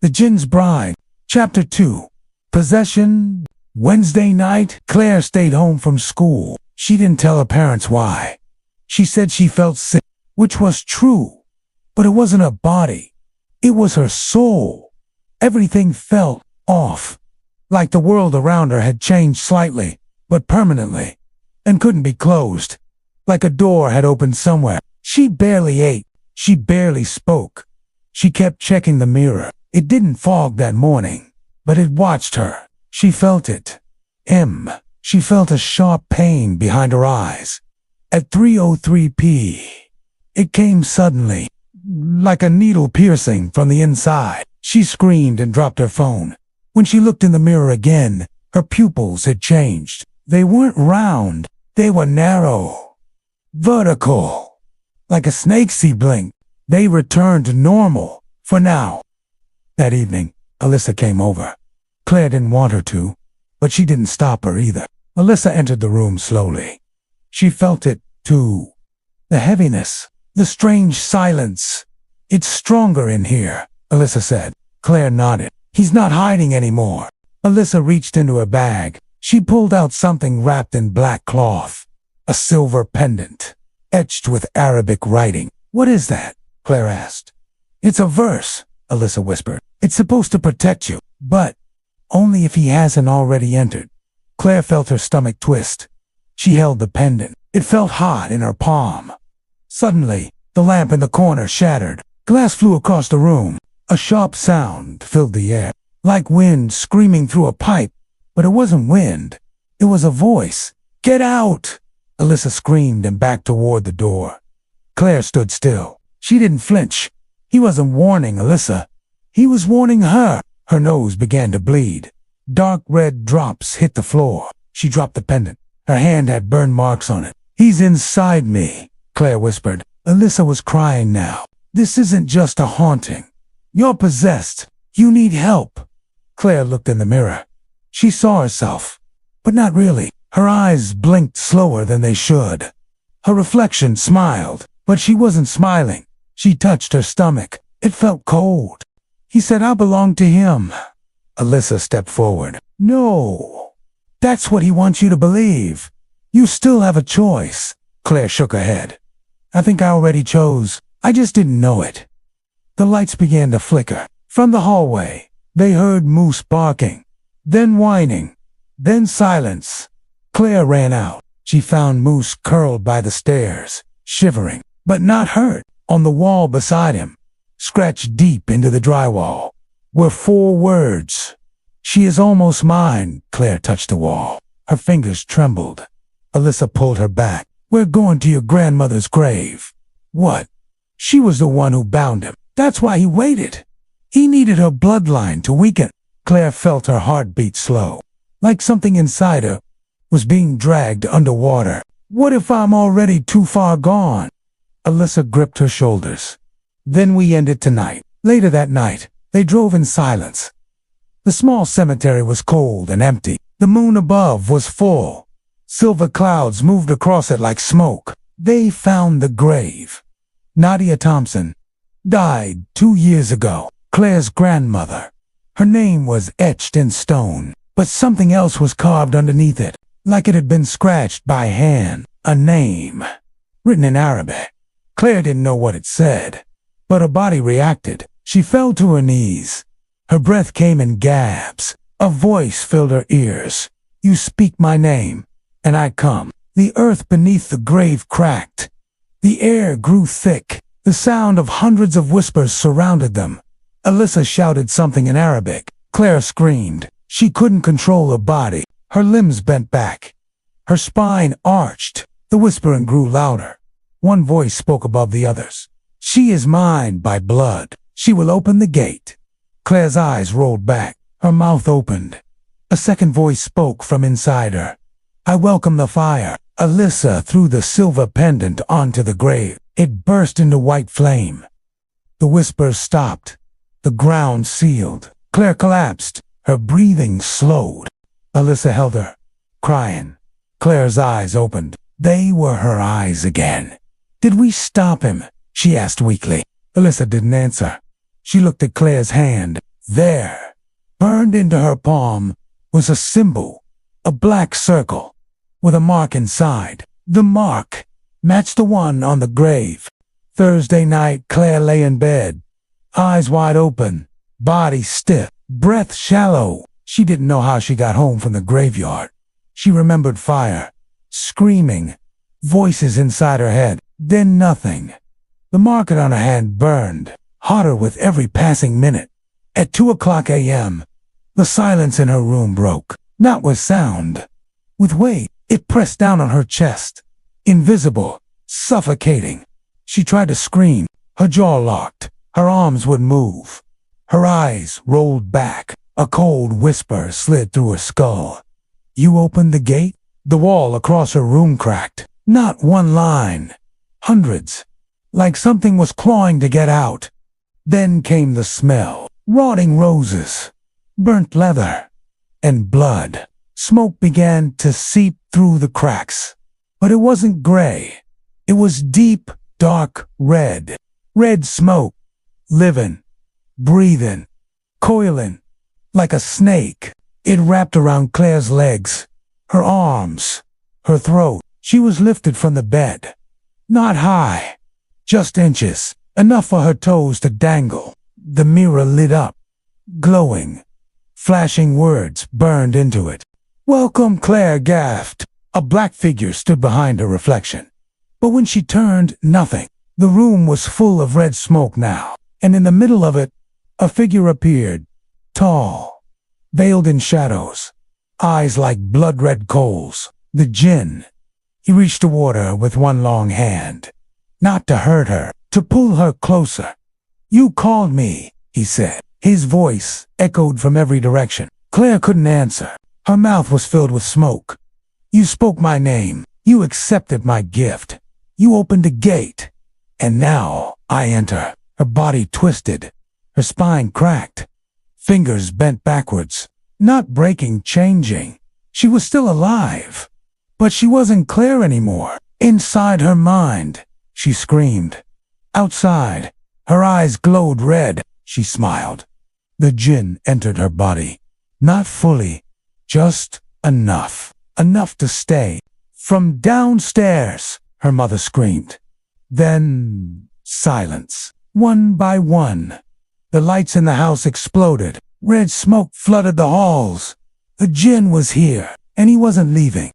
The Djinn's Bride, Chapter 2. Possession. Wednesday night, Claire stayed home from school. She didn't tell her parents why. She said she felt sick, which was true. But it wasn't her body. It was her soul. Everything felt off. Like the world around her had changed slightly, but permanently, and couldn't be closed. Like a door had opened somewhere. She barely ate. She barely spoke. She kept checking the mirror. It didn't fog that morning, but it watched her. She felt it. She felt a sharp pain behind her eyes. At 3:03 p. It came suddenly, like a needle piercing from the inside. She screamed and dropped her phone. When she looked in the mirror again, her pupils had changed. They weren't round. They were narrow. Vertical. Like a snake's blink. They returned to normal, for now. That evening, Alyssa came over. Claire didn't want her to, but she didn't stop her either. Alyssa entered the room slowly. She felt it, too. The heaviness, the strange silence. It's stronger in here, Alyssa said. Claire nodded. He's not hiding anymore. Alyssa reached into her bag. She pulled out something wrapped in black cloth. A silver pendant, etched with Arabic writing. What is that? Claire asked. It's a verse, Alyssa whispered. It's supposed to protect you, but only if he hasn't already entered. Claire felt her stomach twist. She held the pendant. It felt hot in her palm. Suddenly, the lamp in the corner shattered. Glass flew across the room. A sharp sound filled the air, like wind screaming through a pipe. But it wasn't wind. It was a voice. Get out! Alyssa screamed and backed toward the door. Claire stood still. She didn't flinch. He wasn't warning Alyssa. He was warning her. Her nose began to bleed. Dark red drops hit the floor. She dropped the pendant. Her hand had burn marks on it. He's inside me, Claire whispered. Alyssa was crying now. This isn't just a haunting. You're possessed. You need help. Claire looked in the mirror. She saw herself, but not really. Her eyes blinked slower than they should. Her reflection smiled, but she wasn't smiling. She touched her stomach. It felt cold. He said I belong to him. Alyssa stepped forward. No, that's what he wants you to believe. You still have a choice. Claire shook her head. I think I already chose. I just didn't know it. The lights began to flicker. From the hallway, they heard Moose barking, then whining, then silence. Claire ran out. She found Moose curled by the stairs, shivering, but not hurt. On the wall beside him, scratched deep into the drywall, were 4 words. She is almost mine. Claire touched the wall. Her fingers trembled. Alyssa pulled her back. We're going to your grandmother's grave. What? She was the one who bound him. That's why he waited. He needed her bloodline to weaken. Claire felt her heart beat slow, like something inside her was being dragged underwater. What if I'm already too far gone? Alyssa gripped her shoulders. Then we ended tonight. Later that night, they drove in silence. The small cemetery was cold and empty. The moon above was full. Silver clouds moved across it like smoke. They found the grave. Nadia Thompson died 2 years ago. Claire's grandmother. Her name was etched in stone, but something else was carved underneath it, like it had been scratched by hand. A name, written in Arabic. Claire didn't know what it said, but her body reacted. She fell to her knees. Her breath came in gasps. A voice filled her ears. You speak my name, and I come. The earth beneath the grave cracked. The air grew thick. The sound of hundreds of whispers surrounded them. Alyssa shouted something in Arabic. Claire screamed. She couldn't control her body. Her limbs bent back. Her spine arched. The whispering grew louder. One voice spoke above the others. She is mine by blood. She will open the gate. Claire's eyes rolled back. Her mouth opened. A second voice spoke from inside her. I welcome the fire. Alyssa threw the silver pendant onto the grave. It burst into white flame. The whispers stopped. The ground sealed. Claire collapsed. Her breathing slowed. Alyssa held her, crying. Claire's eyes opened. They were her eyes again. Did we stop him? She asked weakly. Alyssa didn't answer. She looked at Claire's hand. There, burned into her palm, was a symbol, a black circle, with a mark inside. The mark matched the one on the grave. Thursday night, Claire lay in bed, eyes wide open, body stiff, breath shallow. She didn't know how she got home from the graveyard. She remembered fire, screaming, voices inside her head, then nothing. The market on her hand burned, hotter with every passing minute. At 2:00 a.m., the silence in her room broke, not with sound, with weight. It pressed down on her chest, invisible, suffocating. She tried to scream, her jaw locked, her arms would move. Her eyes rolled back, a cold whisper slid through her skull. "You opened the gate?" The wall across her room cracked. Not one line, hundreds, like something was clawing to get out. Then came the smell, rotting roses, burnt leather, and blood. Smoke began to seep through the cracks. But it wasn't gray. It was deep, dark red. Red smoke, living, breathing, coiling, like a snake. It wrapped around Claire's legs, her arms, her throat. She was lifted from the bed. Not high, just inches, enough for her toes to dangle. The mirror lit up, glowing. Flashing words burned into it. "Welcome," Claire gasped. A black figure stood behind her reflection. But when she turned, nothing. The room was full of red smoke now, and in the middle of it, a figure appeared, tall, veiled in shadows, eyes like blood-red coals. The Djinn. He reached toward her with one long hand, not to hurt her, to pull her closer. "You called me," he said. His voice echoed from every direction. Claire couldn't answer. Her mouth was filled with smoke. "You spoke my name. You accepted my gift. You opened a gate. And now I enter." Her body twisted. Her spine cracked. Fingers bent backwards. Not breaking, changing. She was still alive. But she wasn't Claire anymore. Inside her mind, she screamed. Outside, her eyes glowed red. She smiled. The Djinn entered her body. Not fully, just enough. Enough to stay. "From downstairs," her mother screamed. Then silence. One by one, the lights in the house exploded. Red smoke flooded the halls. The Djinn was here, and he wasn't leaving.